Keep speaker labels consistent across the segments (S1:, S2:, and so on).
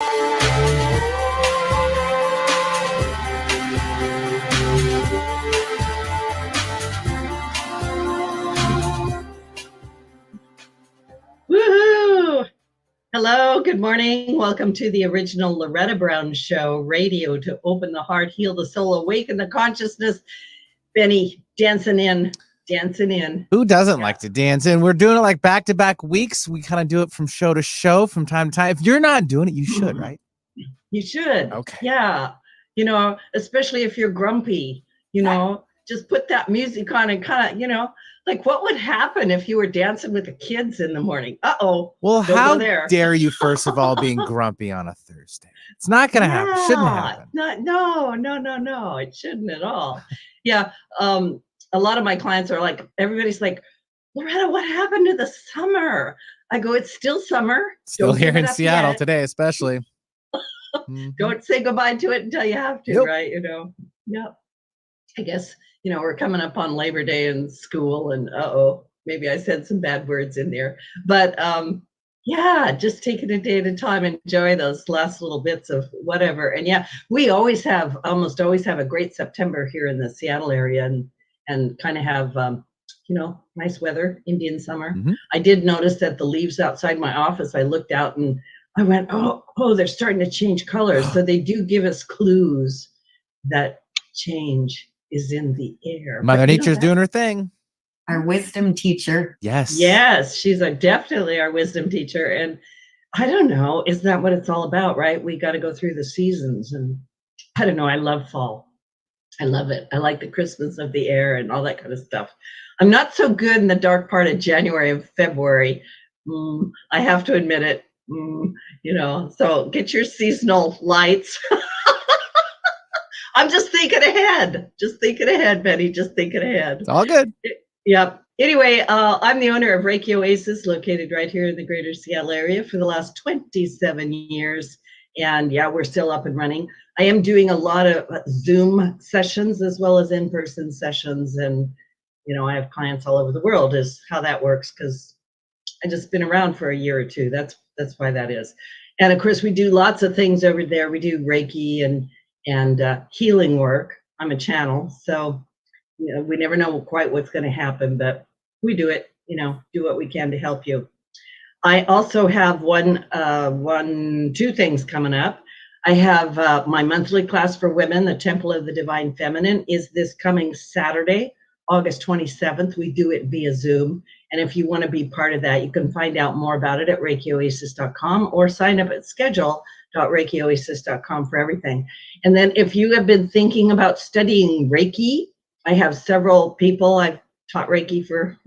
S1: Woohoo! Hello, good morning. Welcome to the original Loretta Brown Show, radio to open the heart, heal the soul, awaken the consciousness. Benny, dancing in.
S2: Who doesn't like to dance in? We're doing it like back-to-back weeks. We kind of do it from show to show, from time to time. If you're not doing it, you should, right?
S1: You should.
S2: Okay.
S1: Yeah. You know, especially if you're grumpy, just put that music on and kind of, like what would happen if you were dancing with the kids in the morning? Uh-oh.
S2: Well, how dare you, first of all, being grumpy on a Thursday? It's not going to happen. Shouldn't happen.
S1: No. It shouldn't at all. Yeah. A lot of my clients are like, everybody's like, Loretta, what happened to the summer? I go, it's still summer.
S2: Still here in Seattle today, especially.
S1: Don't say goodbye to it until you have to, right? Yep. I guess, we're coming up on Labor Day in school and maybe I said some bad words in there. But yeah, just take it a day at a time. Enjoy those last little bits of whatever. And yeah, we almost always have a great September here in the Seattle area and kind of have, nice weather, Indian summer. I did notice that the leaves outside my office, I looked out and I went, oh, they're starting to change colors. So they do give us clues that change is in the air.
S2: Mother Nature's doing her thing.
S3: Our wisdom teacher.
S1: Yes, she's definitely our wisdom teacher. And I don't know, is that what it's all about, right? We got to go through the seasons. And I don't know, I love fall. I love it. I like the crispness of the air and all that kind of stuff. I'm not so good in the dark part of January and February. I have to admit it. So get your seasonal lights. I'm just thinking ahead. Benny. Just thinking ahead.
S2: It's all good.
S1: Yep. Anyway, I'm the owner of Reiki Oasis, located right here in the greater Seattle area for the last 27 years. And yeah, we're still up and running. I am doing a lot of Zoom sessions as well as in-person sessions. And, I have clients all over the world is how that works because I just been around for a year or two. That's why that is. And of course, we do lots of things over there. We do Reiki and healing work. I'm a channel. So, we never know quite what's going to happen, but we do it, do what we can to help you. I also have two things coming up. I have my monthly class for women, the Temple of the Divine Feminine, is this coming Saturday, August 27th. We do it via Zoom. And if you want to be part of that, you can find out more about it at ReikiOasis.com or sign up at schedule.ReikiOasis.com for everything. And then if you have been thinking about studying Reiki, I have several people. I've taught Reiki for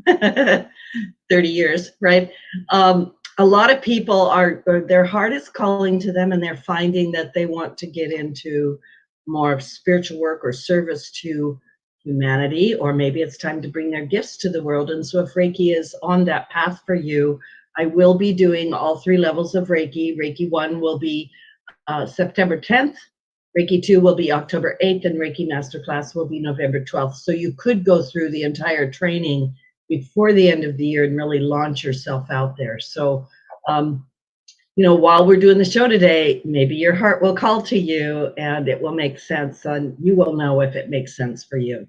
S1: 30 years, right? A lot of people their heart is calling to them and they're finding that they want to get into more spiritual work or service to humanity, or maybe it's time to bring their gifts to the world. And so if Reiki is on that path for you, I will be doing all 3 levels of Reiki. Reiki 1 will be September 10th. Reiki 2 will be October 8th, and Reiki Masterclass will be November 12th. So you could go through the entire training before the end of the year and really launch yourself out there. So, while we're doing the show today, maybe your heart will call to you and it will make sense, and you will know if it makes sense for you.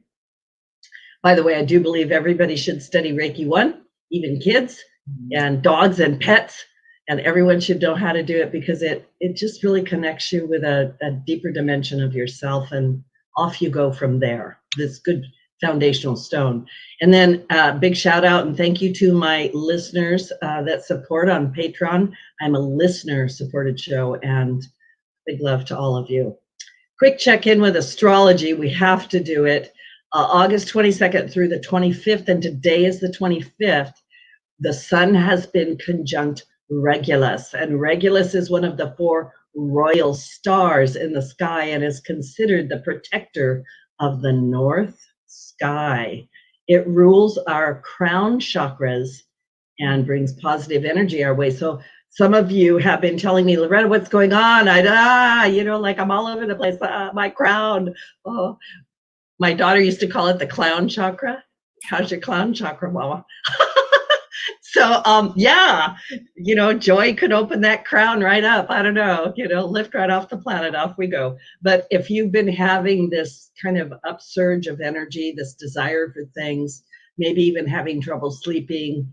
S1: By the way, I do believe everybody should study Reiki 1, even kids and dogs and pets. And everyone should know how to do it because it just really connects you with a deeper dimension of yourself, and off you go from there. This good foundational stone. And then big shout out and thank you to my listeners that support on Patreon. I'm a listener supported show, and big love to all of you. Quick check in with astrology. We have to do it. August 22nd through the 25th, and today is the 25th. The sun has been conjunct Regulus, and Regulus is one of the 4 royal stars in the sky and is considered the protector of the north sky. It rules our crown chakras and brings positive energy our way. So some of you have been telling me, Loretta, what's going on? Like I'm all over the place. My crown. Oh, my daughter used to call it the clown chakra. How's your clown chakra, mama? Yeah, joy could open that crown right up. I don't know, lift right off the planet, off we go. But if you've been having this kind of upsurge of energy, this desire for things, maybe even having trouble sleeping,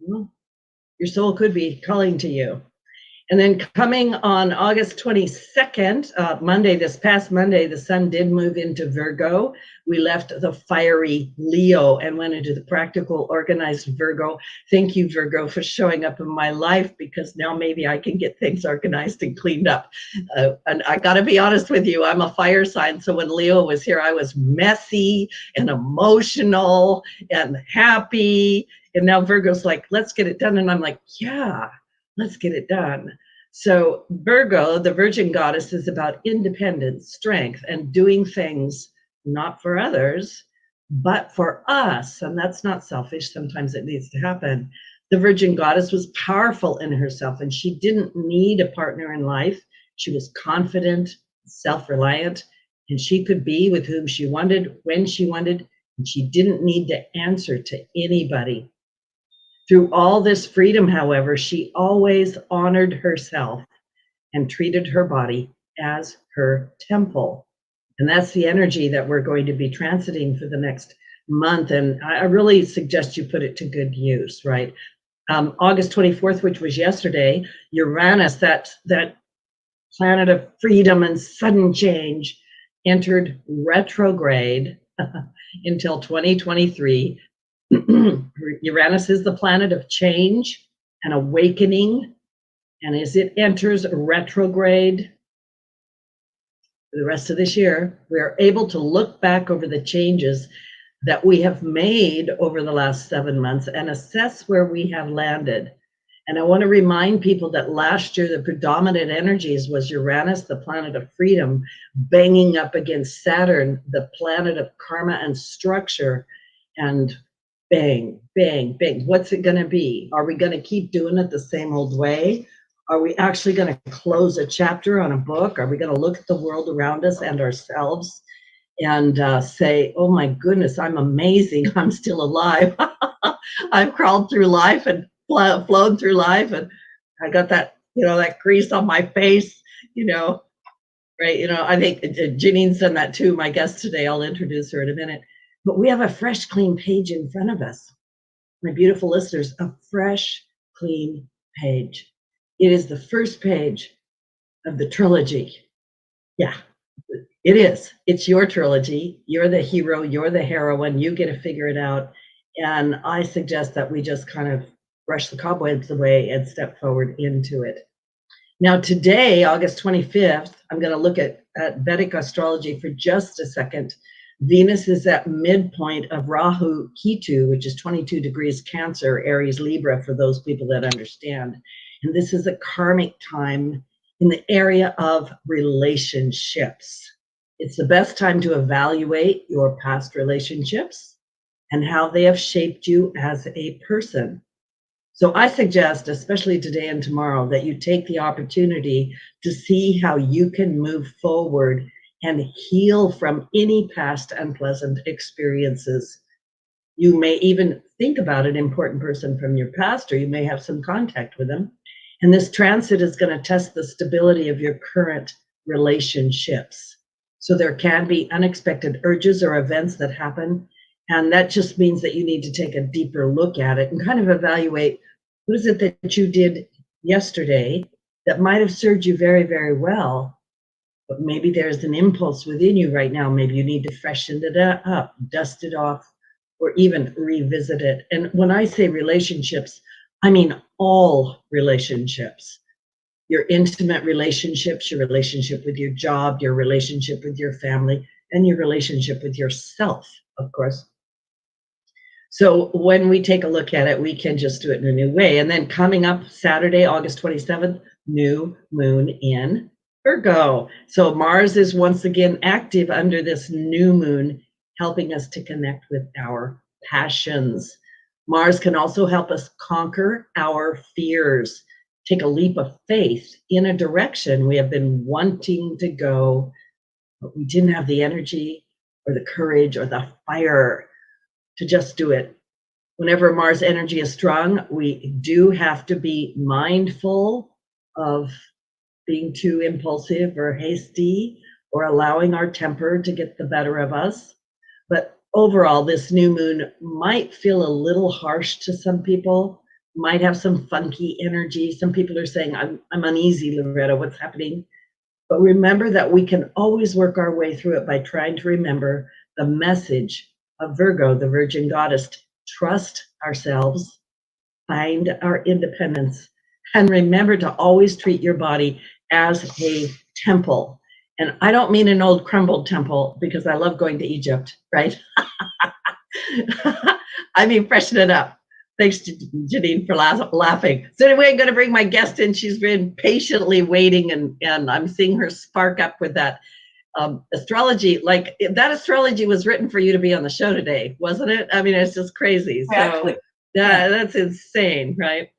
S1: well, your soul could be calling to you. And then coming on August 22nd, Monday, this past Monday, the sun did move into Virgo. We left the fiery Leo and went into the practical, organized Virgo. Thank you, Virgo, for showing up in my life, because now maybe I can get things organized and cleaned up. And I got to be honest with you, I'm a fire sign. So when Leo was here, I was messy and emotional and happy. And now Virgo's like, let's get it done. And I'm like, yeah. Let's get it done. So Virgo, the Virgin goddess, is about independence, strength, and doing things not for others, but for us. And that's not selfish. Sometimes it needs to happen. The Virgin goddess was powerful in herself, and she didn't need a partner in life. She was confident, self-reliant, and she could be with whom she wanted, when she wanted, and she didn't need to answer to anybody. Through all this freedom, however, she always honored herself and treated her body as her temple. And that's the energy that we're going to be transiting for the next month. And I really suggest you put it to good use, right? August 24th, which was yesterday, Uranus, that planet of freedom and sudden change, entered retrograde until 2023. Uranus is the planet of change and awakening, and as it enters retrograde for the rest of this year, we are able to look back over the changes that we have made over the last 7 months and assess where we have landed. And I want to remind people that last year the predominant energies was Uranus, the planet of freedom, banging up against Saturn, the planet of karma and structure, and bang, bang, bang. What's it going to be? Are we going to keep doing it the same old way? Are we actually going to close a chapter on a book? Are we going to look at the world around us and ourselves and say, oh my goodness, I'm amazing. I'm still alive. I've crawled through life and flown through life. And I got that, that grease on my face, right? I think Janine's done that too. My guest today, I'll introduce her in a minute. But we have a fresh, clean page in front of us. My beautiful listeners, a fresh, clean page. It is the first page of the trilogy. Yeah, it is. It's your trilogy. You're the hero. You're the heroine. You get to figure it out. And I suggest that we just kind of brush the cobwebs away and step forward into it. Now, today, August 25th, I'm going to look at Vedic astrology for just a second. Venus is at midpoint of Rahu Ketu, which is 22 degrees Cancer, Aries Libra, for those people that understand. And this is a karmic time in the area of relationships. It's the best time to evaluate your past relationships and how they have shaped you as a person. So I suggest, especially today and tomorrow, that you take the opportunity to see how you can move forward and heal from any past unpleasant experiences. You may even think about an important person from your past, or you may have some contact with them. And this transit is going to test the stability of your current relationships. So there can be unexpected urges or events that happen. And that just means that you need to take a deeper look at it and kind of evaluate, what is it that you did yesterday that might have served you very, very well? But maybe there's an impulse within you right now. Maybe you need to freshen it up, dust it off, or even revisit it. And when I say relationships, I mean all relationships. Your intimate relationships, your relationship with your job, your relationship with your family, and your relationship with yourself, of course. So when we take a look at it, we can just do it in a new way. And then coming up Saturday, August 27th, new moon in Virgo. So Mars is once again active under this new moon, helping us to connect with our passions. Mars can also help us conquer our fears, take a leap of faith in a direction we have been wanting to go, but we didn't have the energy or the courage or the fire to just do it. whenever Mars energy is strong, we do have to be mindful of being too impulsive or hasty or allowing our temper to get the better of us. But overall, this new moon might feel a little harsh to some people, might have some funky energy. Some people are saying, I'm uneasy, Loretta, what's happening? But remember that we can always work our way through it by trying to remember the message of Virgo, the Virgin Goddess. Trust ourselves, find our independence, and remember to always treat your body as a temple. And I don't mean an old crumbled temple, because I love going to Egypt, right? I mean, freshen it up. Thanks to Janine for laughing. So anyway, I'm going to bring my guest in. She's been patiently waiting, and I'm seeing her spark up with that astrology. Like, that astrology was written for you to be on the show today, wasn't it? I mean, it's just crazy.
S3: Exactly.
S1: So that's insane, right?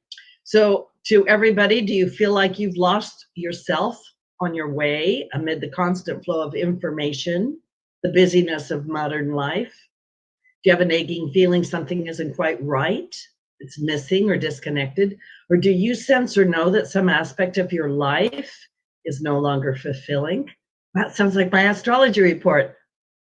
S1: So to everybody, do you feel like you've lost yourself on your way amid the constant flow of information, the busyness of modern life? Do you have a nagging feeling something isn't quite right? It's missing or disconnected? Or do you sense or know that some aspect of your life is no longer fulfilling? That sounds like my astrology report.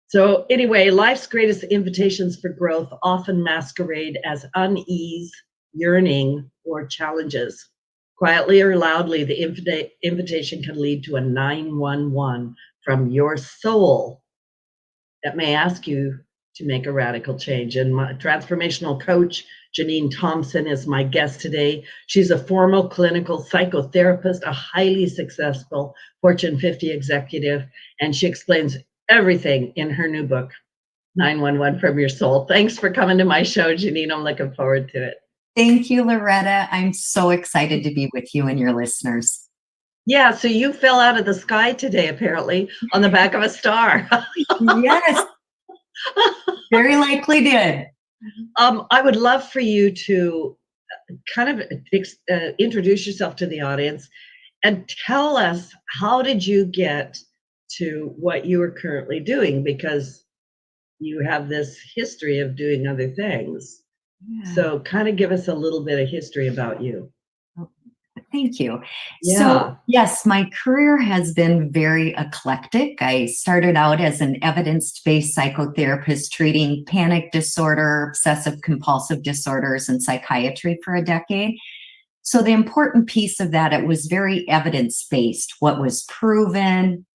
S1: So anyway, life's greatest invitations for growth often masquerade as unease, yearning, or challenges. Quietly or loudly, the invitation can lead to a 911 from your soul that may ask you to make a radical change. And my transformational coach, Janine Thompson, is my guest today. She's a formal clinical psychotherapist, a highly successful Fortune 50 executive, and she explains everything in her new book, 911 from Your Soul. Thanks for coming to my show, Janine. I'm looking forward to it.
S3: Thank you, Loretta. I'm so excited to be with you and your listeners.
S1: Yeah, so you fell out of the sky today, apparently, on the back of a star.
S3: Yes, very likely did.
S1: I would love for you to kind of introduce yourself to the audience and tell us, how did you get to what you are currently doing? Because you have this history of doing other things.
S3: Yeah.
S1: So kind of give us a little bit of history about you.
S3: Thank you.
S1: Yeah.
S3: So, yes, my career has been very eclectic. I started out as an evidence-based psychotherapist treating panic disorder, obsessive compulsive disorders, and psychiatry for a decade. So the important piece of that, it was very evidence-based, what was proven.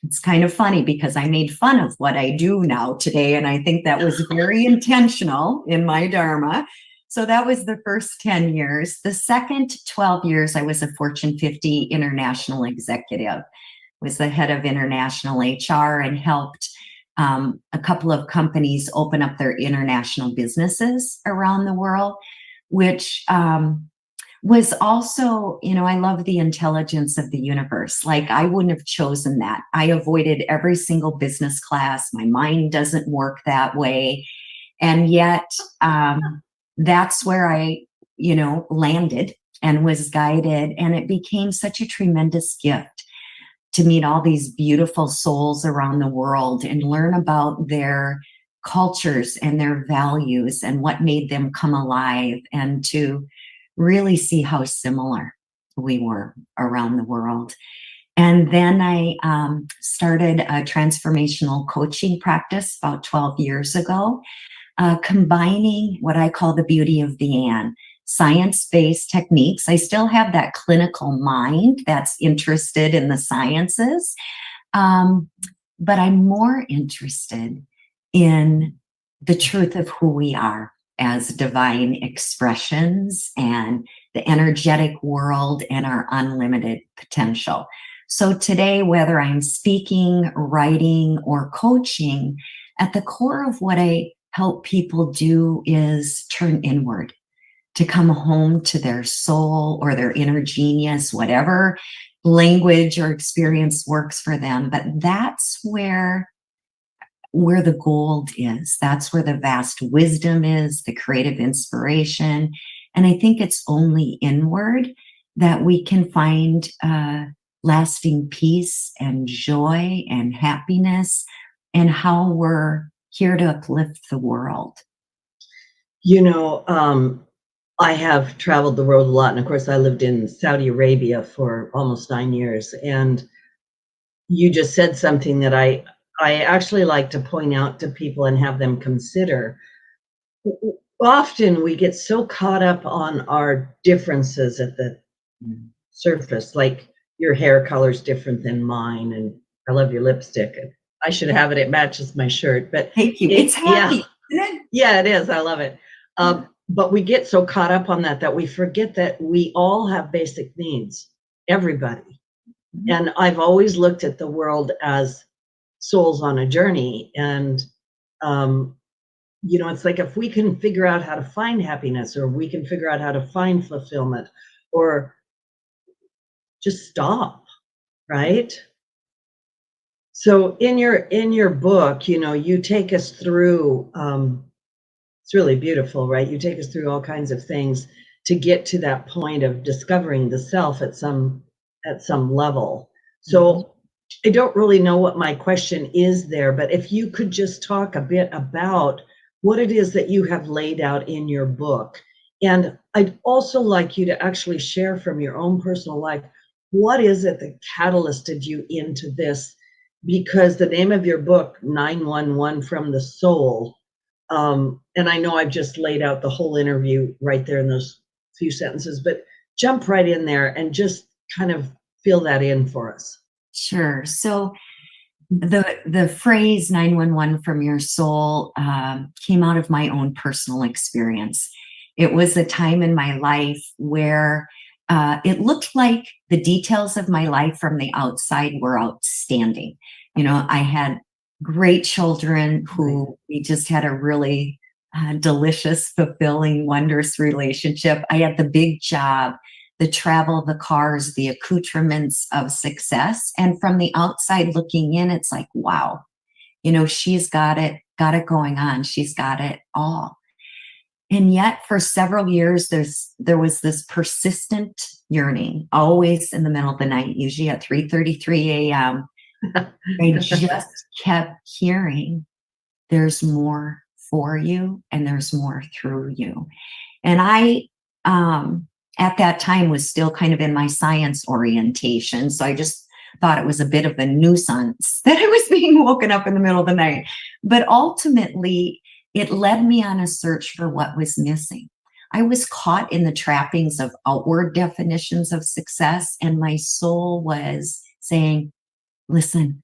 S3: It's kind of funny because I made fun of what I do now today, and I think that was very intentional in my dharma. So that was the first 10 years. The second 12 years, I was a Fortune 50 international executive, was the head of international HR, and helped a couple of companies open up their international businesses around the world, which was also, I love the intelligence of the universe. Like, I wouldn't have chosen that. I avoided every single business class. My mind doesn't work that way. And yet, that's where I, landed and was guided. And it became such a tremendous gift to meet all these beautiful souls around the world and learn about their cultures and their values and what made them come alive, and to really see how similar we were around the world. And then I started a transformational coaching practice about 12 years ago, combining what I call the beauty of the Ann, science-based techniques. I still have that clinical mind that's interested in the sciences, but I'm more interested in the truth of who we are as divine expressions and the energetic world and our unlimited potential. So today, whether I'm speaking, writing, or coaching, at the core of what I help people do is turn inward, to come home to their soul or their inner genius, whatever language or experience works for them. But that's where the gold is. That's where the vast wisdom is, the creative inspiration. And I think it's only inward that we can find lasting peace and joy and happiness, and how we're here to uplift the world.
S1: You know, I have traveled the world a lot, and of course, I lived in Saudi Arabia for almost 9 years. And you just said something that I actually like to point out to people and have them consider. Often we get so caught up on our differences at the surface, like your hair color's different than mine, and I love your lipstick. I should have it. It matches my shirt, but
S3: Thank you. It's happy, isn't it?
S1: yeah, it is. I love it. But we get so caught up on that we forget that we all have basic needs, everybody. And I've always looked at the world as souls on a journey. And, it's like if we can figure out how to find happiness, or we can figure out how to find fulfillment, or just stop, right? So in your book, you take us through, it's really beautiful, right? You take us through all kinds of things to get to that point of discovering the self at some level. So I don't really know what my question is there, but if you could just talk a bit about what it is that you have laid out in your book. And I'd also like you to actually share from your own personal life, what is it that catalysted you into this? Because the name of your book, 911 from the Soul, and I know I've just laid out the whole interview right there in those few sentences, but jump right in there and just kind of fill that in for us.
S3: Sure. So the phrase 911 from your soul came out of my own personal experience. It was a time in my life where it looked like the details of my life from the outside were outstanding. I had great children who we just had a really delicious, fulfilling, wondrous relationship. I had the big job, the travel, the cars, the accoutrements of success. And from the outside looking in, it's like, wow, she's got it going on. She's got it all. And yet for several years, there was this persistent yearning, always in the middle of the night, usually at 3:33 a.m. I just kept hearing, there's more for you and there's more through you. And I, at that time, was still kind of in my science orientation. So I just thought it was a bit of a nuisance that I was being woken up in the middle of the night. But ultimately, it led me on a search for what was missing. I was caught in the trappings of outward definitions of success, and my soul was saying, listen,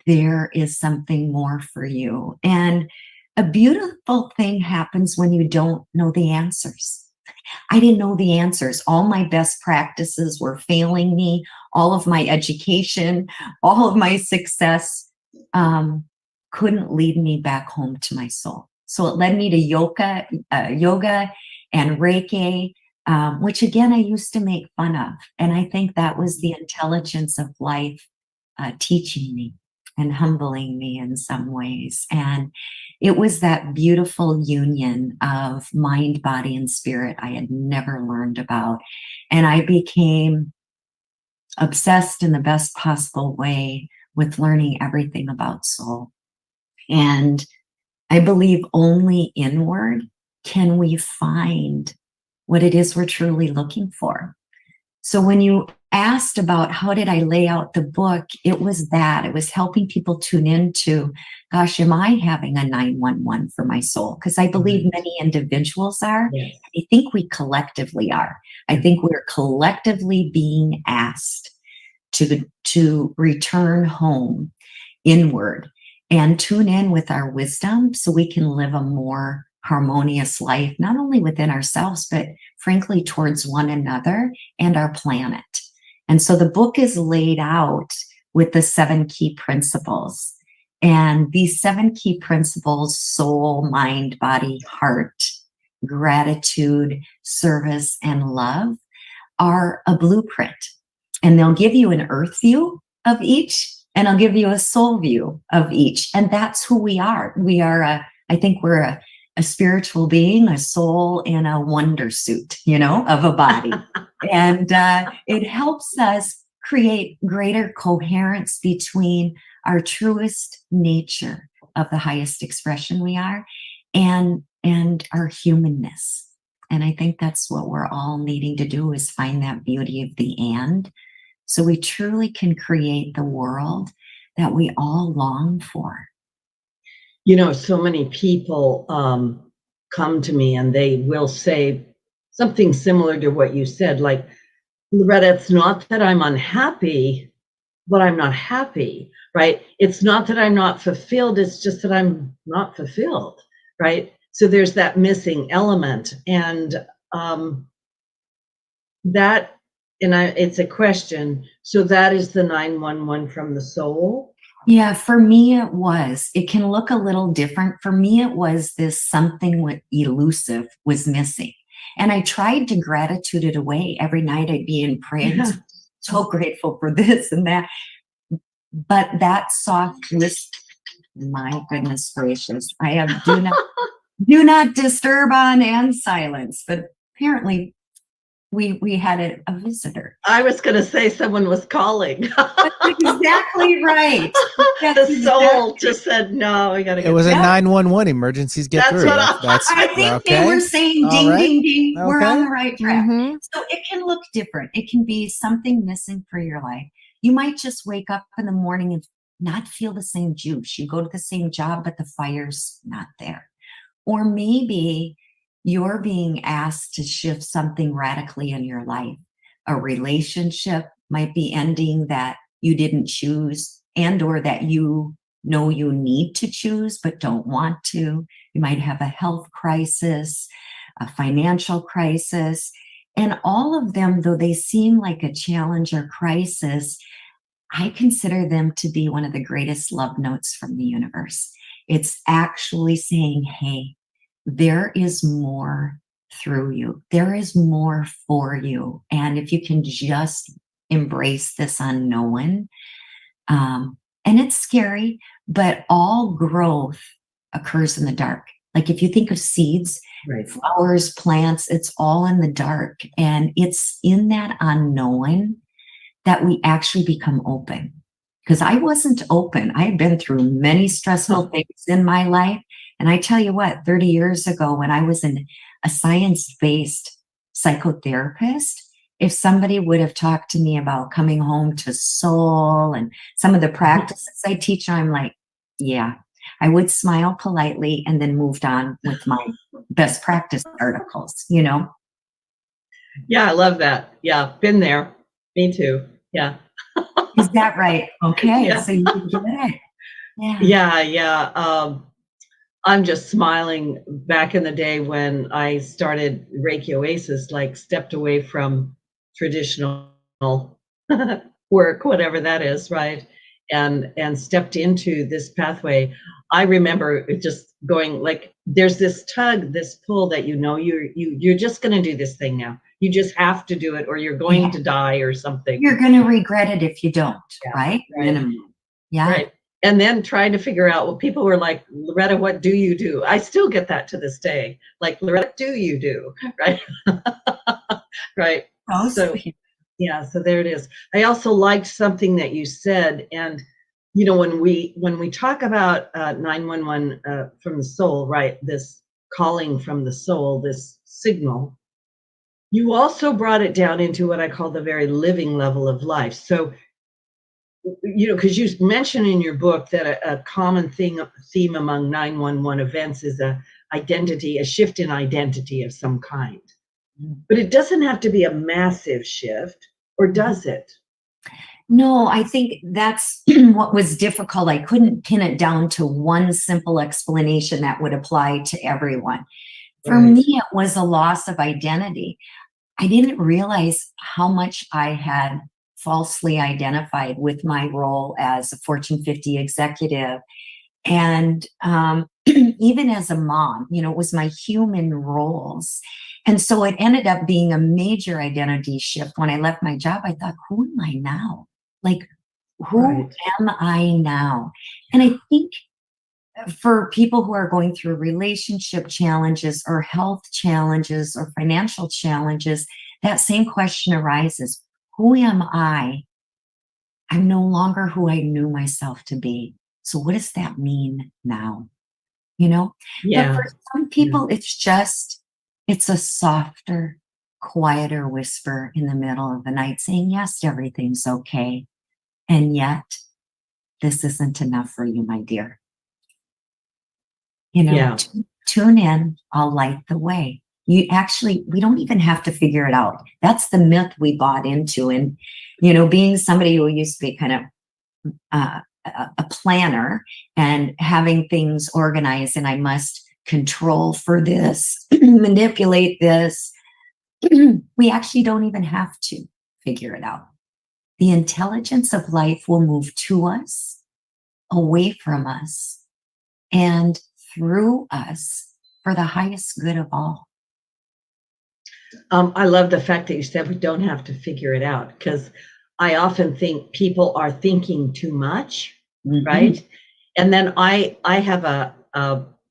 S3: there is something more for you. And a beautiful thing happens when you don't know the answers. I didn't know the answers. All my best practices were failing me. All of my education, all of my success couldn't lead me back home to my soul. So it led me to yoga and Reiki, which again, I used to make fun of. And I think that was the intelligence of life teaching me and humbling me in some ways. And it was that beautiful union of mind, body, and spirit I had never learned about. And I became obsessed in the best possible way with learning everything about soul. And I believe only inward can we find what it is we're truly looking for. So when you asked about how did I lay out the book, it was that. It was helping people tune into, gosh, am I having a 911 for my soul? Because I believe many individuals are.
S1: Yes.
S3: I think we collectively are. I think we're collectively being asked to return home inward and tune in with our wisdom so we can live a more harmonious life, not only within ourselves, but frankly, towards one another and our planet. And so the book is laid out with the 7 key principles. And these 7 key principles, soul, mind, body, heart, gratitude, service, and love, are a blueprint. And they'll give you an earth view of each, and I'll give you a soul view of each. And that's who we are. I think we're a spiritual being, a soul in a wonder suit, of a body. And it helps us create greater coherence between our truest nature of the highest expression we are and and our humanness. And I think that's what we're all needing to do, is find that beauty of the and, so we truly can create the world that we all long for.
S1: So many people come to me and they will say something similar to what you said, like, Loretta, it's not that I'm unhappy, but I'm not happy, right? It's not that I'm not fulfilled, it's just that I'm not fulfilled, right? So there's that missing element. And it's a question. So that is the 911 from the soul?
S3: Yeah, for me it was. It can look a little different. For me, it was this something elusive was missing. And I tried to gratitude it away. Every night I'd be in prayer,
S1: Yeah.
S3: so grateful for this and that. But that softness, my goodness gracious, I have do not disturb on and silence. But apparently we had a visitor.
S1: I was going to say someone was calling.
S3: That's exactly right.
S1: The soul just said, no, we got to
S2: It was a
S3: Yeah.
S2: 911. Emergencies get
S1: That's
S2: through.
S1: what
S3: I think
S2: okay.
S3: they were saying,
S2: All
S3: ding,
S2: right.
S3: ding, ding, we're
S2: Okay.
S3: on the right track.
S2: Mhm.
S3: So it can look different. It can be something missing for your life. You might just wake up in the morning and not feel the same juice. You go to the same job, but the fire's not there. Or maybe you're being asked to shift something radically in your life. A relationship might be ending that you didn't choose, and or that you know you need to choose but don't want to. You might have a health crisis, a financial crisis, and all of them, though they seem like a challenge or crisis, I consider them to be one of the greatest love notes from the universe. It's actually saying, hey, there is more through you. There is more for you. And if you can just embrace this unknown, and it's scary, but all growth occurs in the dark. Like if you think of seeds,
S1: Right.
S3: flowers, plants, it's all in the dark. And it's in that unknown that we actually become open. Because I wasn't open. I had been through many stressful things in my life. And I tell you what, 30 years ago, when I was a science-based psychotherapist, if somebody would have talked to me about coming home to soul and some of the practices I teach, I'm like, yeah, I would smile politely and then moved on with my best practice articles,
S1: Yeah, I love that. Yeah, been there. Me too. Yeah.
S3: Is that right? Okay,
S1: Yeah.
S3: so you get it.
S1: Yeah. I'm just smiling back in the day when I started Reiki Oasis, like stepped away from traditional work, whatever that is, right? And stepped into this pathway. I remember it just going like, there's this tug, this pull that you're just going to do this thing now. You just have to do it, or you're going to die or something.
S3: You're going to regret it if you don't, right?
S1: Right.
S3: Minimum. Yeah.
S1: Right. And then trying to figure out what people were like, Loretta, what do you do? I still get that to this day. Like, Loretta, what do you do? Right. Right.
S3: Oh,
S1: So, yeah, so there it is. I also liked something that you said. And, when we talk about 911 from the soul, right, this calling from the soul, this signal, you also brought it down into what I call the very living level of life. So, because you mentioned in your book that a common theme among 911 events is a shift in identity of some kind. But it doesn't have to be a massive shift, or does it?
S3: No, I think that's what was difficult. I couldn't pin it down to one simple explanation that would apply to everyone. For me, it was a loss of identity. I didn't realize how much I had falsely identified with my role as a Fortune 50 executive. And even as a mom, it was my human roles. And so it ended up being a major identity shift. When I left my job, I thought, who am I now? Like, who am I now? And I think for people who are going through relationship challenges or health challenges or financial challenges, that same question arises. Who am I? I'm no longer who I knew myself to be. So what does that mean now? you know?
S1: Yeah.
S3: But for some people, it's a softer, quieter whisper in the middle of the night saying, yes, everything's okay. And yet, this isn't enough for you, my dear.
S1: Yeah.
S3: Tune in, I'll light the way. We don't even have to figure it out. That's the myth we bought into. And, being somebody who used to be kind of a planner and having things organized, and I must control for this, manipulate this, we actually don't even have to figure it out. The intelligence of life will move to us, away from us, and through us for the highest good of all.
S1: I love the fact that you said we don't have to figure it out, because I often think people are thinking too much, right? And then I have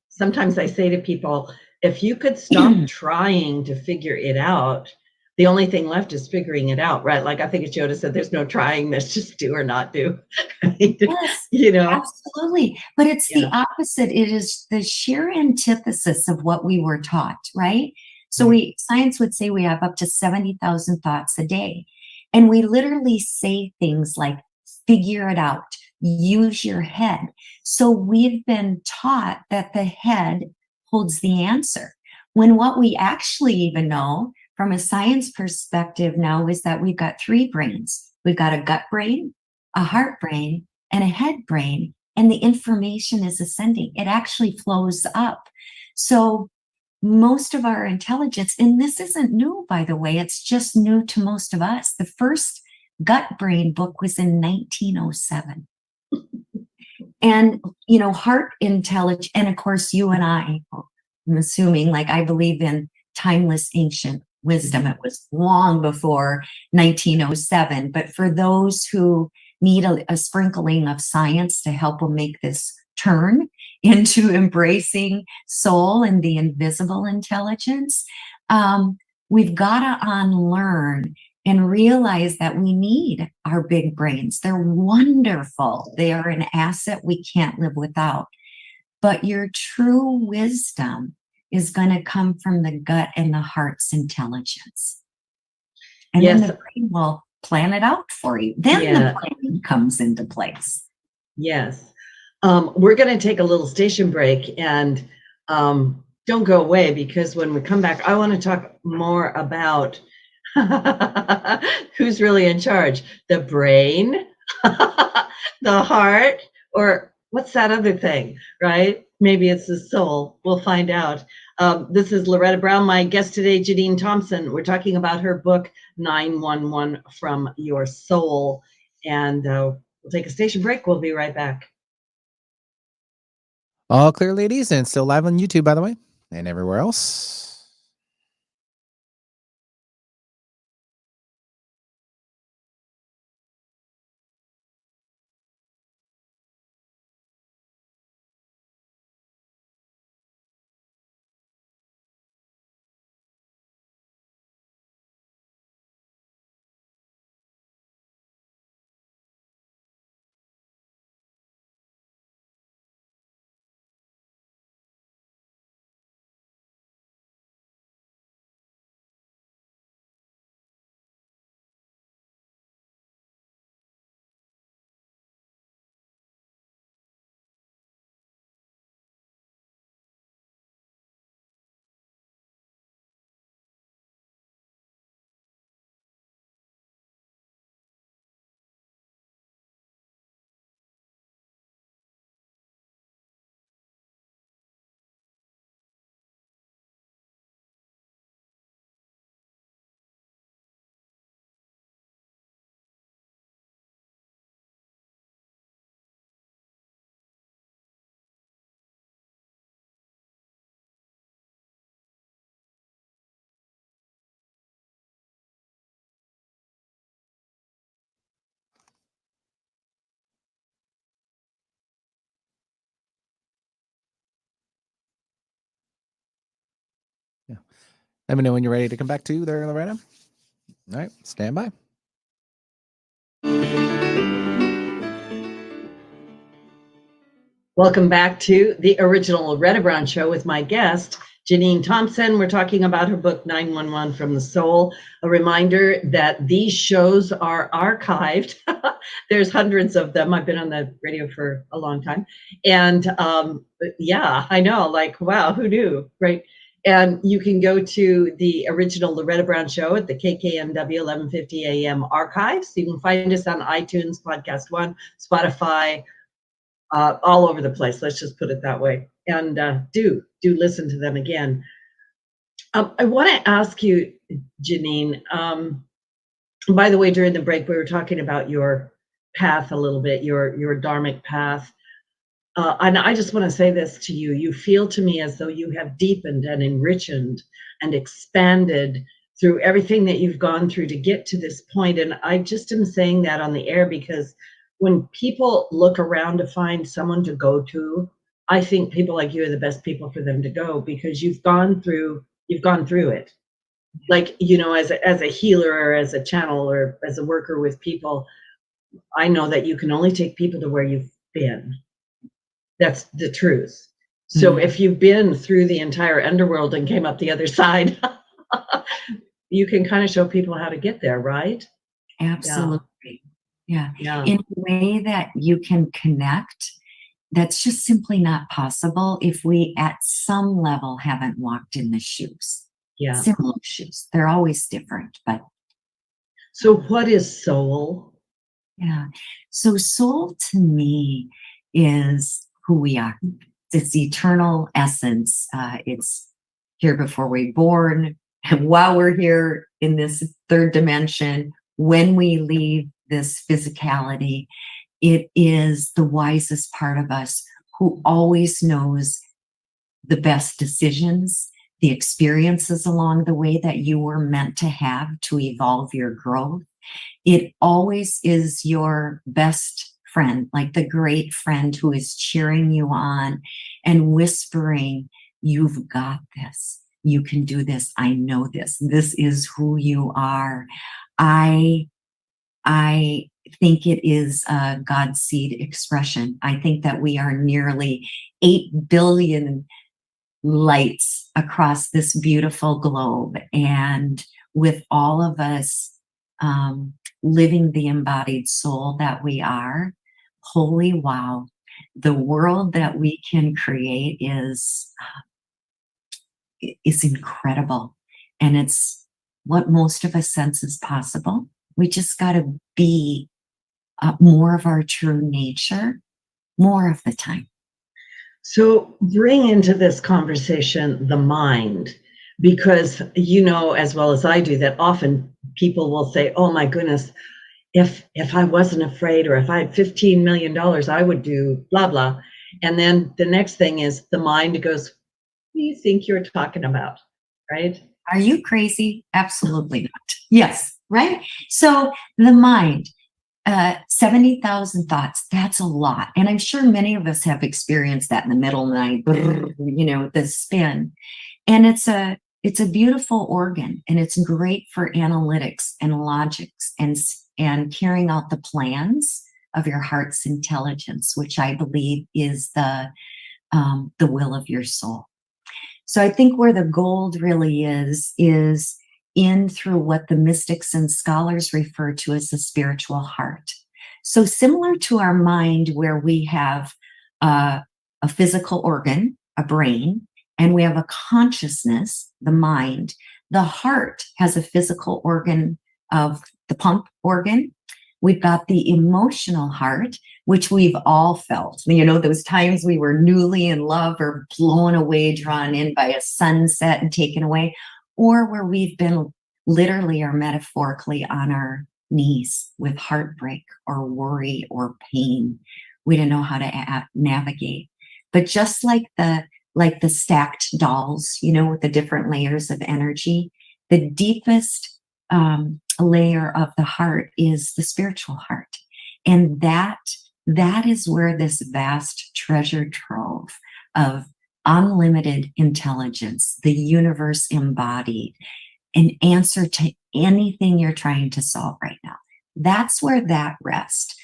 S1: sometimes I say to people, if you could stop trying to figure it out, the only thing left is figuring it out, right? Like I think as Yoda said, there's no trying, there's just do or not do.
S3: Yes, absolutely. But it's the
S1: Yeah.
S3: opposite. It is the sheer antithesis of what we were taught, right? So science would say we have up to 70,000 thoughts a day. And we literally say things like, figure it out, use your head. So we've been taught that the head holds the answer. When what we actually even know from a science perspective now is that we've got three brains. We've got a gut brain, a heart brain, and a head brain, and the information is ascending. It actually flows up. So most of our intelligence, and this isn't new, by the way, it's just new to most of us. The first gut brain book was in 1907. And, heart intelligence, and of course, you and I'm assuming, like, I believe in timeless ancient wisdom. It was long before 1907. But for those who need a sprinkling of science to help them make this turn into embracing soul and the invisible intelligence, we've got to unlearn and realize that we need our big brains. They're wonderful. They are an asset we can't live without. But your true wisdom is going to come from the gut and the heart's intelligence. And then the brain will plan it out for you. Then the planning comes into place.
S1: Yes. We're going to take a little station break, and don't go away, because when we come back, I want to talk more about who's really in charge, the brain, the heart, or what's that other thing, right? Maybe it's the soul. We'll find out. This is Loretta Brown. My guest today, Janine Thompson. We're talking about her book, 911 from Your Soul. And we'll take a station break. We'll be right back.
S2: All clear, ladies, and still live on YouTube, by the way, and everywhere else. Yeah. Let me know when you're ready to come back to there, Loretta. All right, stand by.
S1: Welcome back to the original Loretta Brown Show with my guest, Janine Thompson. We're talking about her book, 911 from the Soul. A reminder that these shows are archived. There's hundreds of them. I've been on the radio for a long time. And yeah, I know, like, wow, who knew, right? And you can go to the original Loretta Brown Show at the KKNW 1150 AM archives. You can find us on iTunes, Podcast One, Spotify, all over the place. Let's just put it that way. And do listen to them again. I want to ask you, Janine. By the way, during the break, we were talking about your path a little bit, your dharmic path. And I just want to say this to you. You feel to me as though you have deepened and enriched and expanded through everything that you've gone through to get to this point. And I just am saying that on the air because when people look around to find someone to go to, I think people like you are the best people for them to go because you've gone through it. Like, you know, as a healer or as a channel or as a worker with people, I know that you can only take people to where you've been. That's the truth. So if you've been through the entire underworld and came up the other side, you can kind of show people how to get there, right?
S3: Absolutely. Yeah.
S1: Yeah.
S3: In a way that you can connect, that's just simply not possible if we at some level haven't walked in the shoes.
S1: Yeah.
S3: Similar shoes. They're always different, but.
S1: So what is soul?
S3: Yeah. So soul to me is who we are. It's eternal essence. It's here before we're born. And while we're here in this third dimension, when we leave this physicality, it is the wisest part of us who always knows the best decisions, the experiences along the way that you were meant to have to evolve your growth. It always is your best friend, like the great friend who is cheering you on and whispering, "You've got this. You can do this. I know this. This is who you are." I think it is a God seed expression. I think that we are nearly 8 billion lights across this beautiful globe. And with all of us living the embodied soul that we are, holy wow, the world that we can create is incredible. And it's what most of us sense is possible. We just got to be more of our true nature more of the time.
S1: So bring into this conversation the mind, because you know as well as I do that often people will say, "Oh my goodness, if I wasn't afraid, or if I had $15 million, I would do blah blah." And then the next thing is the mind goes, "What do you think you're talking about?" Right?
S3: Are you crazy? Absolutely not. Yes, right? So the mind, 70,000 thoughts, that's a lot. And I'm sure many of us have experienced that in the middle of the night, you know, the spin. And it's a beautiful organ, and it's great for analytics and logics and carrying out the plans of your heart's intelligence, which I believe is the will of your soul. So I think where the gold really is in through what the mystics and scholars refer to as the spiritual heart. So similar to our mind, where we have a physical organ, a brain, and we have a consciousness, the mind, the heart has a physical organ of the pump organ. We've got the emotional heart, which we've all felt. You know, those times we were newly in love or blown away, drawn in by a sunset and taken away, or where we've been literally or metaphorically on our knees with heartbreak or worry or pain. We didn't know how to navigate. But just like the stacked dolls, you know, with the different layers of energy, the deepest layer of the heart is the spiritual heart. And that is where this vast treasure trove of unlimited intelligence, the universe embodied, an answer to anything you're trying to solve right now. That's where that rests.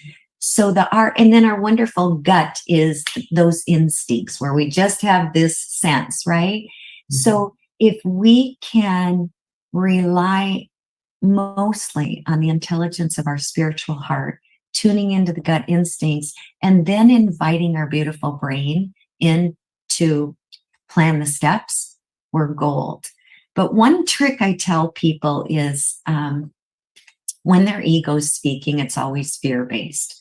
S3: So and then our wonderful gut is those instincts where we just have this sense, right?
S1: Mm-hmm.
S3: So if we can rely mostly on the intelligence of our spiritual heart, tuning into the gut instincts, and then inviting our beautiful brain in to plan the steps, we're gold. But one trick I tell people is when their ego's speaking, it's always fear-based.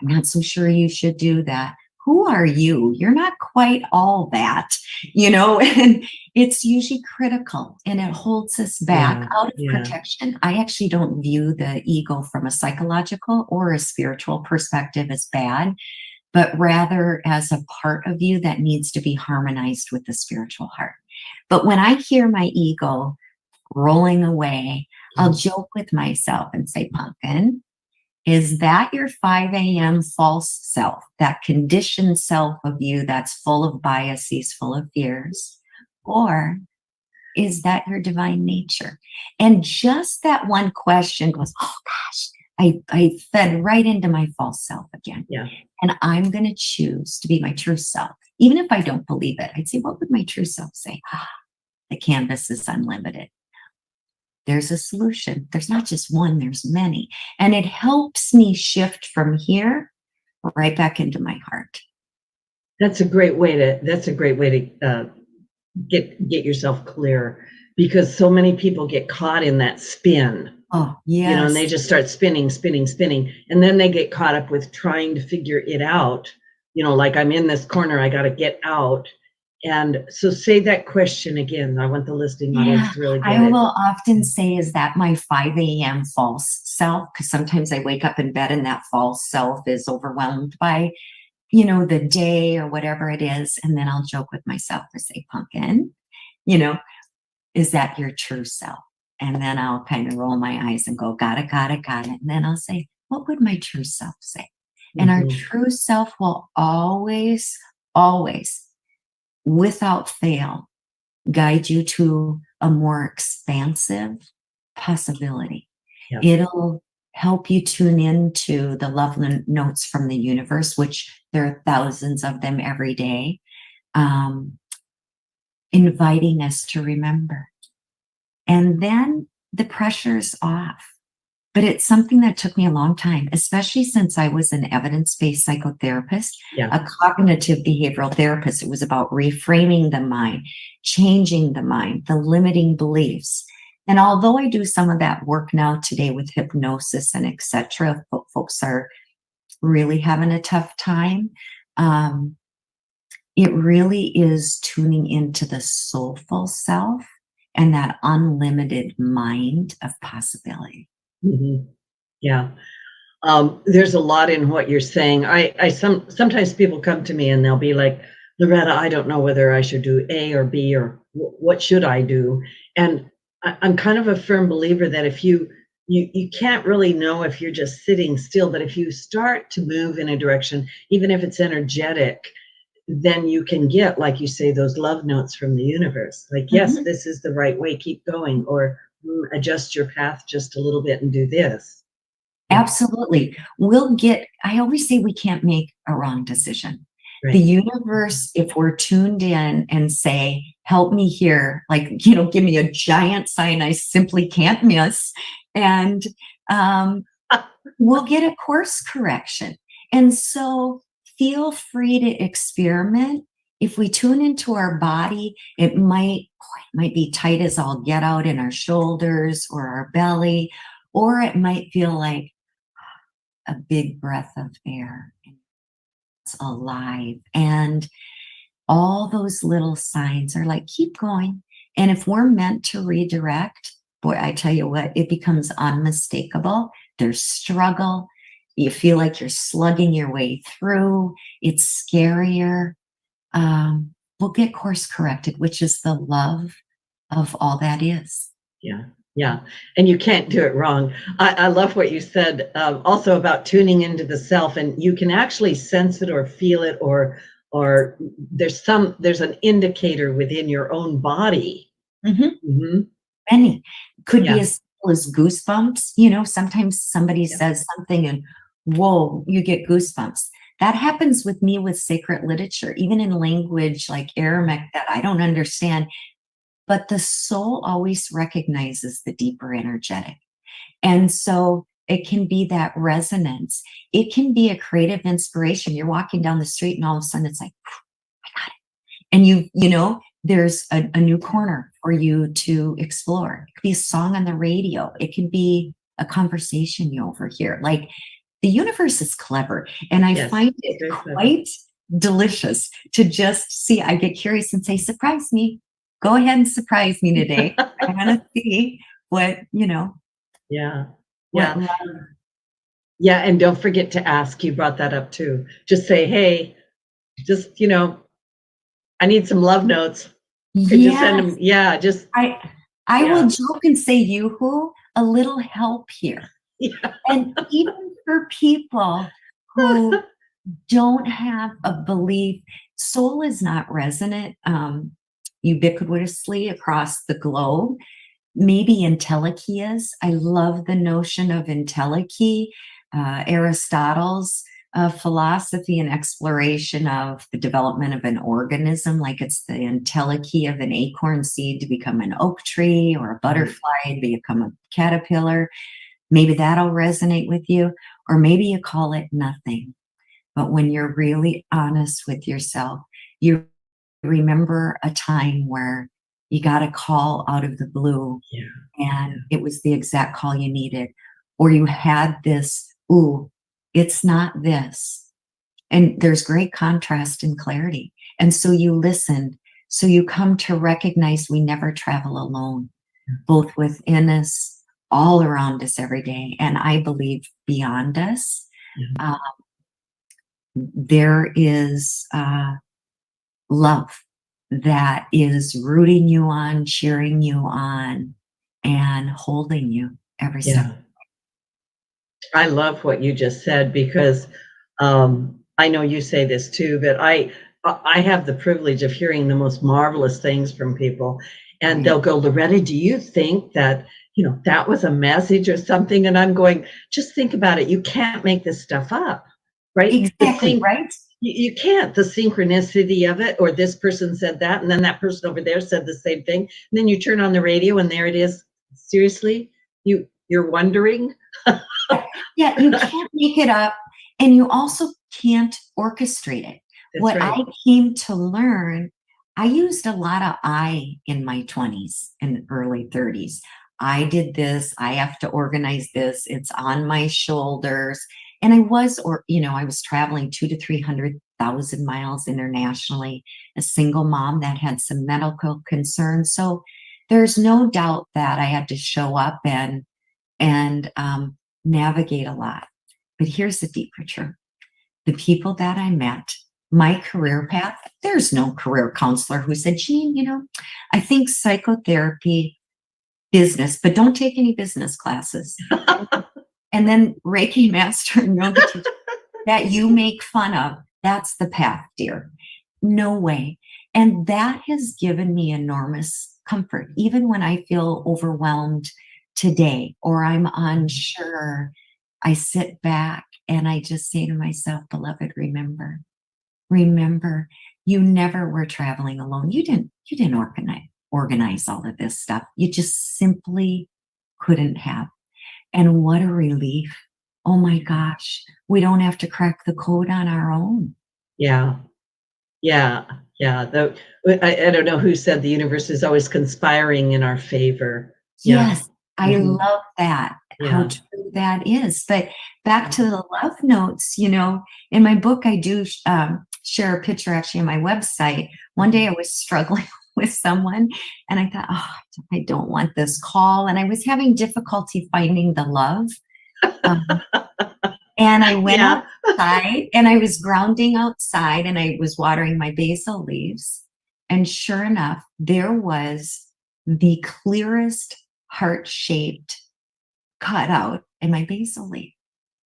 S3: I'm not so sure you should do that. Who are you? You're not quite all that, and it's usually critical and it holds us back out of protection. I actually don't view the ego from a psychological or a spiritual perspective as bad, but rather as a part of you that needs to be harmonized with the spiritual heart. But when I hear my ego rolling away, I'll joke with myself and say, Pumpkin, is that your 5 a.m. false self, that conditioned self of you that's full of biases, full of fears? Or is that your divine nature? And just that one question goes, oh gosh, I fed right into my false self again.
S1: Yeah.
S3: And I'm going to choose to be my true self. Even if I don't believe it, I'd say, what would my true self say? The canvas is unlimited. There's a solution. There's not just one, there's many. And it helps me shift from here right back into my heart.
S1: That's a great way to get yourself clear, because so many people get caught in that spin.
S3: Oh, yes.
S1: And they just start spinning. And then they get caught up with trying to figure it out. Like, I'm in this corner, I got to get out. And so say that question again. I want the listening audience to really get
S3: I
S1: it.
S3: will often say, is that my 5 a.m. false self? Because sometimes I wake up in bed and that false self is overwhelmed by, the day or whatever it is. And then I'll joke with myself and say, Pumpkin, is that your true self? And then I'll kind of roll my eyes and go, got it. And then I'll say, what would my true self say? And our true self will always, without fail, guide you to a more expansive possibility.
S1: Yeah.
S3: It'll help you tune into the love notes from the universe, which there are thousands of them every day, inviting us to remember. And then the pressure's off. But it's something that took me a long time, especially since I was an evidence-based psychotherapist, a cognitive behavioral therapist. It was about reframing the mind, changing the mind, the limiting beliefs. And although I do some of that work now today with hypnosis and etc., folks are really having a tough time. It really is tuning into the soulful self and that unlimited mind of possibility.
S1: Mm-hmm. Yeah. There's a lot in what you're saying. Sometimes people come to me and they'll be like, Loretta, I don't know whether I should do A or B or what should I do? And I'm kind of a firm believer that if you can't really know if you're just sitting still, but if you start to move in a direction, even if it's energetic, then you can get, like you say, those love notes from the universe. Like, yes, this is the right way, keep going, or adjust your path just a little bit and do this.
S3: Absolutely. I always say we can't make a wrong decision. Right. The universe, if we're tuned in and say, help me here, like, give me a giant sign I simply can't miss, and we'll get a course correction. And so feel free to experiment. If we tune into our body, it might be tight as all get out in our shoulders or our belly, or it might feel like a big breath of air. It's alive. And all those little signs are like, keep going. And if we're meant to redirect, boy, I tell you what, it becomes unmistakable. There's struggle. You feel like you're slugging your way through. It's scarier. We'll get course corrected, which is the love of all that is.
S1: Yeah. And you can't do it wrong. I love what you said also about tuning into the self, and you can actually sense it or feel it, or there's an indicator within your own body.
S3: Many could be as simple as goosebumps. Sometimes somebody says something and whoa, you get goosebumps. That happens with me with sacred literature, even in language like Aramaic that I don't understand. But the soul always recognizes the deeper energetic. And so it can be that resonance. It can be a creative inspiration. You're walking down the street and all of a sudden it's like, I got it. And there's a new corner for you to explore. It could be a song on the radio. It could be a conversation you overhear. Like, the universe is clever. And I find it quite delicious to just see. I get curious and say, surprise me. Go ahead and surprise me today. I want to see what.
S1: Yeah.
S3: What
S1: Yeah. Yeah. And don't forget to ask. You brought that up too. Just say, hey, just, I need some love notes. Could you send them? Yeah. Just.
S3: I will joke and say, Yoo-hoo, a little help here.
S1: Yeah.
S3: And even for people who don't have a belief, soul is not resonant ubiquitously across the globe. Maybe entelechy is. I love the notion of entelechy. Aristotle's philosophy and exploration of the development of an organism, like it's the entelechy of an acorn seed to become an oak tree, or a butterfly to become a caterpillar. Maybe that'll resonate with you, or maybe you call it nothing. But when you're really honest with yourself, you remember a time where you got a call out of the blue and it was the exact call you needed, or you had this, ooh, it's not this. And there's great contrast and clarity. And so you listened. So you come to recognize we never travel alone, both within us, all around us every day, and I believe beyond us. There is love that is rooting you on, cheering you on, and holding you every step.
S1: I love what you just said, because I know you say this too, but I have the privilege of hearing the most marvelous things from people, and they'll go, Loretta, do you think that that was a message or something? And I'm going, just think about it. You can't make this stuff up, right?
S3: Exactly, right?
S1: You can't. The synchronicity of it, or this person said that, and then that person over there said the same thing. And then you turn on the radio and there it is. Seriously? You're wondering?
S3: Yeah, you can't make it up, and you also can't orchestrate it.
S1: That's
S3: what
S1: right.
S3: I came to learn, I used a lot of I in my 20s and early 30s. I did this, I have to organize this, it's on my shoulders. And I was traveling 200,000 to 300,000 miles internationally, a single mom that had some medical concerns. So there's no doubt that I had to show up and navigate a lot. But here's the deeper truth. The people that I met, my career path, there's no career counselor who said, Janine, I think psychotherapy, business, but don't take any business classes. And then Reiki master and yoga teacher that you make fun of, that's the path, dear. No way. And that has given me enormous comfort. Even when I feel overwhelmed today, or I'm unsure, I sit back and I just say to myself, beloved, remember, you never were traveling alone. You didn't organize all of this stuff. You just simply couldn't have. And what a relief. Oh my gosh, we don't have to crack the code on our own.
S1: Yeah. I don't know who said the universe is always conspiring in our favor.
S3: Yes, I love that, how true that is. But back to the love notes, in my book, I do share a picture actually on my website. One day I was struggling with someone and I thought, I don't want this call. And I was having difficulty finding the love. And I went outside and I was grounding outside and I was watering my basil leaves. And sure enough, there was the clearest heart-shaped cutout in my basil leaf.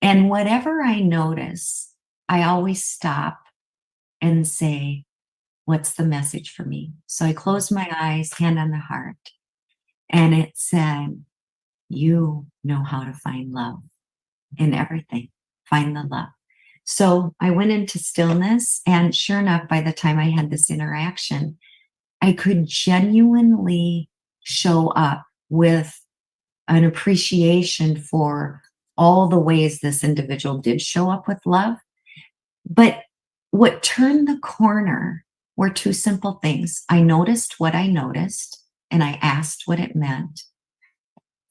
S3: And whatever I notice, I always stop and say, what's the message for me? So I closed my eyes, hand on the heart, and it said, you know how to find love in everything. find the love. So I went into stillness, and sure enough, by the time I had this interaction, I could genuinely show up with an appreciation for all the ways this individual did show up with love. But what turned the corner were two simple things. I noticed what I noticed, and I asked what it meant.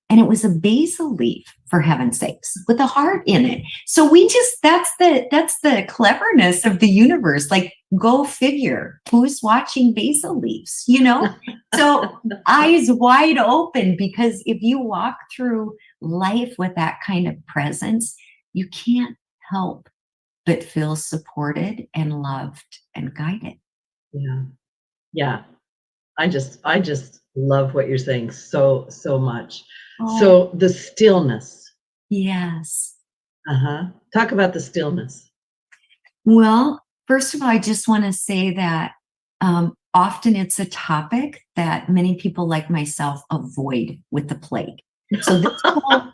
S3: And it was a basil leaf, for heaven's sakes, with a heart in it. So that's the cleverness of the universe. Like, go figure, who's watching basil leaves, So eyes wide open, because if you walk through life with that kind of presence, you can't help but feel supported and loved and guided.
S1: Yeah. Yeah. I just love what you're saying so much.
S3: Oh.
S1: So the stillness.
S3: Yes.
S1: Talk about the stillness.
S3: Well, first of all, I just want to say that often it's a topic that many people like myself avoid with the plague. So this whole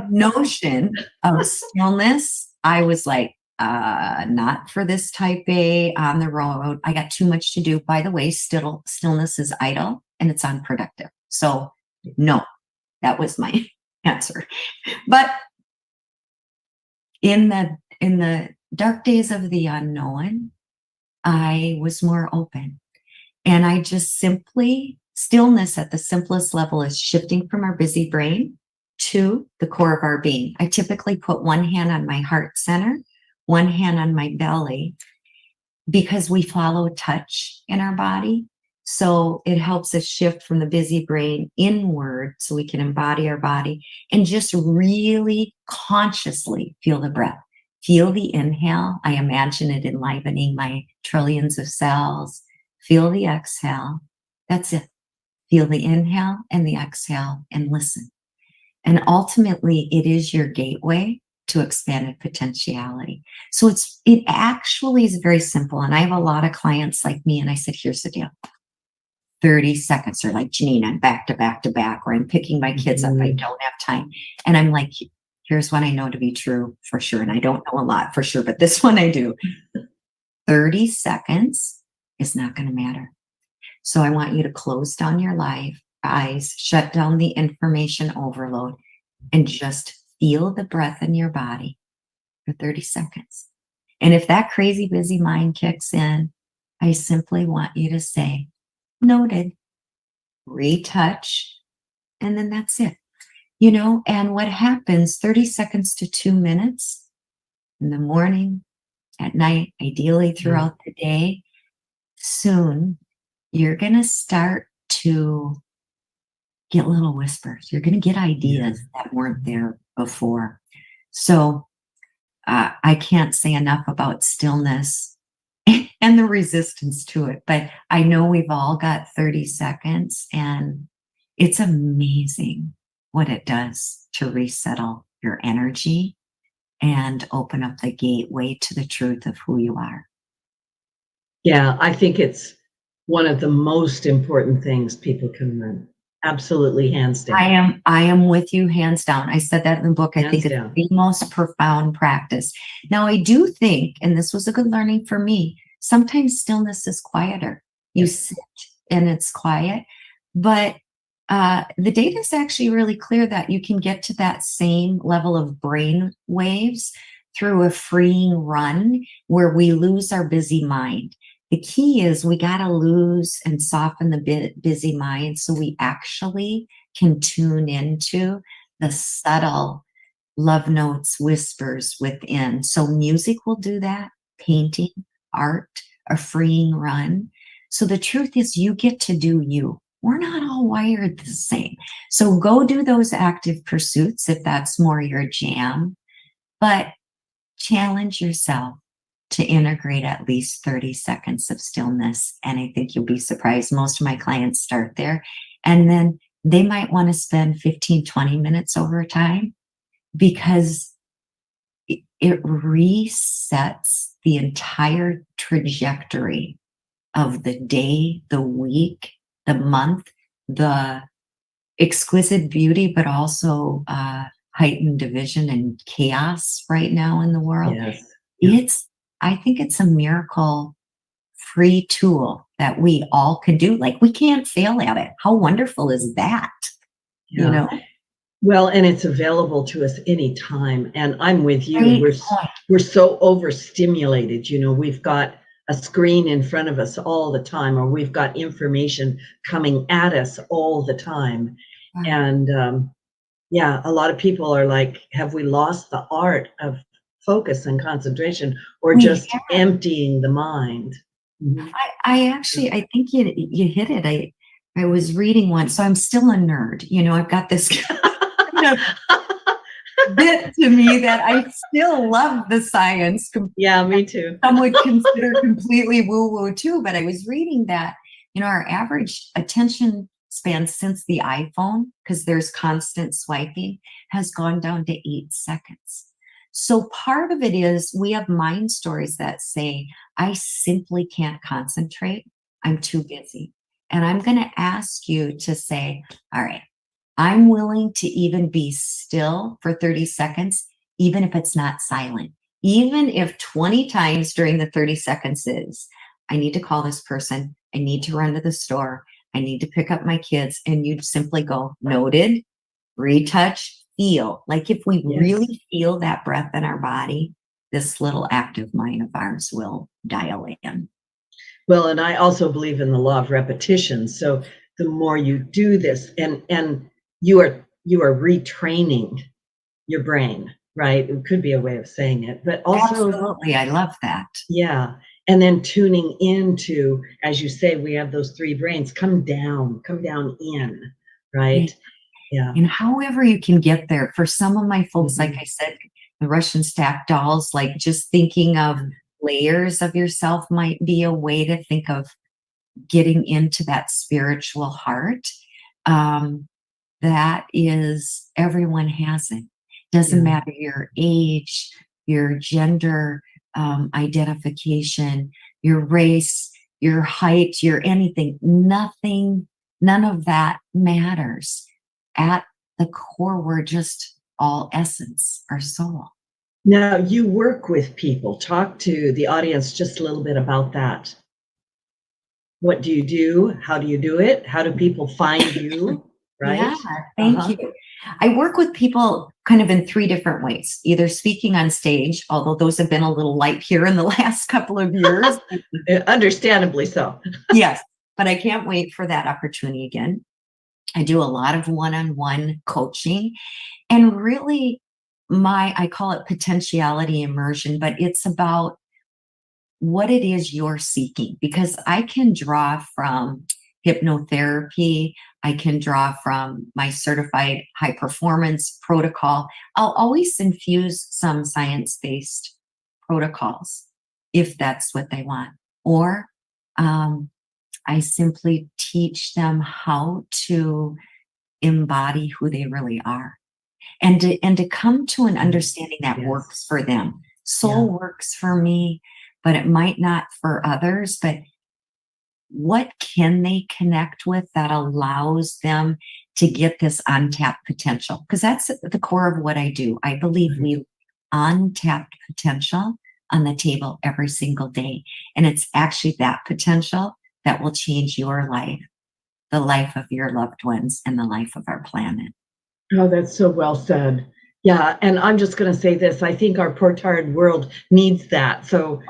S3: notion of stillness, I was like, not for this type A on the road. I got too much to do. By the way, stillness is idle and it's unproductive. So no, that was my answer. But in the dark days of the unknown, I was more open. And I just stillness at the simplest level is shifting from our busy brain to the core of our being. I typically put one hand on my heart center, one hand on my belly, because we follow touch in our body. So it helps us shift from the busy brain inward so we can embody our body and just really consciously feel the breath. Feel the inhale. I imagine it enlivening my trillions of cells. Feel the exhale. That's it. Feel the inhale and the exhale and listen. And ultimately, it is your gateway to expanded potentiality. So it actually is very simple. And I have a lot of clients like me, and I said, here's the deal. 30 seconds. They're like, Janine, I'm back to back to back, or I'm picking my kids up. I don't have time. And I'm like, here's what I know to be true for sure. And I don't know a lot for sure, but this one I do. 30 seconds is not going to matter. So I want you to close down your eyes, shut down the information overload, and just feel the breath in your body for 30 seconds. And if that crazy busy mind kicks in, I simply want you to say, noted, retouch, and then that's it. And what happens 30 seconds to 2 minutes in the morning, at night, ideally throughout the day, soon you're going to start to get little whispers. You're going to get ideas that weren't there before. So I can't say enough about stillness and the resistance to it, but I know we've all got 30 seconds, and it's amazing what it does to resettle your energy and open up the gateway to the truth of who you are.
S1: Yeah, I think it's one of the most important things people can learn. Absolutely, hands down.
S3: I am with you, hands down. I said that in the book. I think it's
S1: down.
S3: the most profound practice. Now, I do think, and this was a good learning for me, sometimes stillness is quieter. You sit and it's quiet, but the data is actually really clear that you can get to that same level of brain waves through a freeing run where we lose our busy mind. The key is we got to lose and soften the busy mind so we actually can tune into the subtle love notes, whispers within. So music will do that, painting, art, a freeing run. So the truth is you get to do you. We're not all wired the same. So go do those active pursuits if that's more your jam, but challenge yourself to integrate at least 30 seconds of stillness. And I think you'll be surprised. Most of my clients start there, and then they might want to spend 15, 20 minutes over time, because it resets the entire trajectory of the day, the week, the month, the exquisite beauty, but also heightened division and chaos right now in the world.
S1: Yes.
S3: I think it's a miracle free tool that we all can do. Like, we can't fail at it. How wonderful is that?
S1: Yeah.
S3: You know?
S1: Well, and it's available to us anytime. And I'm with you.
S3: Great
S1: We're
S3: point.
S1: we're so overstimulated. You know, we've got a screen in front of us all the time, or we've got information coming at us all the time. And yeah, a lot of people are like, have we lost the art of focus and concentration, or
S3: We
S1: just
S3: have.
S1: emptying the mind? Mhm.
S3: I actually, I think you hit it. I was reading one, so I'm still a nerd. You know, I've got this kind of bit to me that I still love the science.
S1: Yeah, me too.
S3: Some would consider completely woo-woo too, but I was reading that, you know, our average attention span since the iPhone, because there's constant swiping, has gone down to 8 seconds. So part of it is we have mind stories that say, I simply can't concentrate. I'm too busy. And I'm going to ask you to say, all right, I'm willing to even be still for 30 seconds, even if it's not silent. Even if 20 times during the 30 seconds is, I need to call this person, I need to run to the store, I need to pick up my kids, and you'd simply go, noted, retouch, feel. Like, if we really feel that breath in our body, this little active mind of ours will dial in.
S1: Well, and I also believe in the law of repetition. So the more you do this, and you are retraining your brain, right? It could be a way of saying it, but also,
S3: absolutely, I love that.
S1: Yeah. And then tuning into, as you say, we have those three brains, come down in, right? Yeah.
S3: And however you can get there. For some of my folks, like I said, the Russian stack dolls, like, just thinking of layers of yourself might be a way to think of getting into that spiritual heart. That is, everyone has it. Doesn't matter your age, your gender identification, your race, your height, your anything. None of that matters. At the core, we're just all essence, our soul.
S1: Now, you work with people. Talk to the audience just a little bit about that. What do you do? How do you do it? How do people find you? Right?
S3: Yeah, thank you. I work with people kind of in 3 different ways, either speaking on stage, although those have been a little light here in the last couple of years.
S1: Understandably so.
S3: Yes, but I can't wait for that opportunity again. I do a lot of one-on-one coaching, and really I call it potentiality immersion, but it's about what it is you're seeking, because I can draw from hypnotherapy, I can draw from my certified high performance protocol. I'll always infuse some science-based protocols if that's what they want. Or I simply teach them how to embody who they really are, and to come to an understanding that works for them. Soul works for me, but it might not for others. But what can they connect with that allows them to get this untapped potential? Because that's at the core of what I do. I believe we untapped potential on the table every single day. And it's actually that potential that will change your life, the life of your loved ones, and the life of our planet.
S1: Oh, that's so well said. Yeah, and I'm just going to say this. I think our poor tired world needs that. So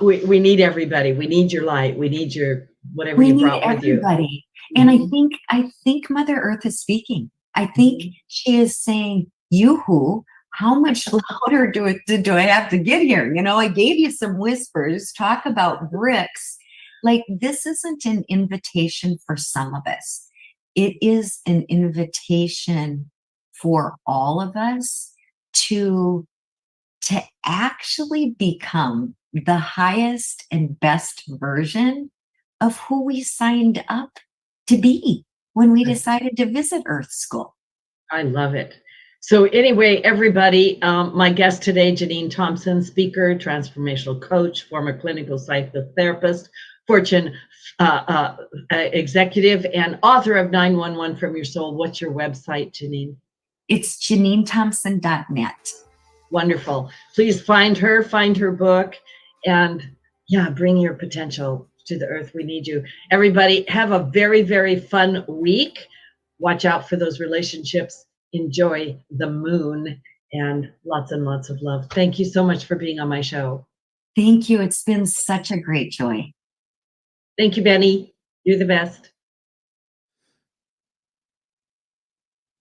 S1: we need everybody. We need your light. We need your whatever you brought with you.
S3: Everybody. And I think Mother Earth is speaking. I think she is saying, "Yoo-hoo, how much louder do I have to get here? You know, I gave you some whispers. Talk about bricks." Like, this isn't an invitation for some of us. It is an invitation for all of us to actually become the highest and best version of who we signed up to be when we decided to visit Earth School.
S1: I love it. So anyway, everybody, my guest today, Janine Thompson, speaker, transformational coach, former clinical psychotherapist, Fortune executive, and author of 911 from Your Soul. What's your website, Janine?
S3: It's JanineThompson.net.
S1: Wonderful. Please find her book, and yeah, bring your potential to the earth. We need you. Everybody, have a very, very fun week. Watch out for those relationships. Enjoy the moon, and lots of love. Thank you so much for being on my show.
S3: Thank you. It's been such a great joy.
S1: Thank you, Benny. You're the best.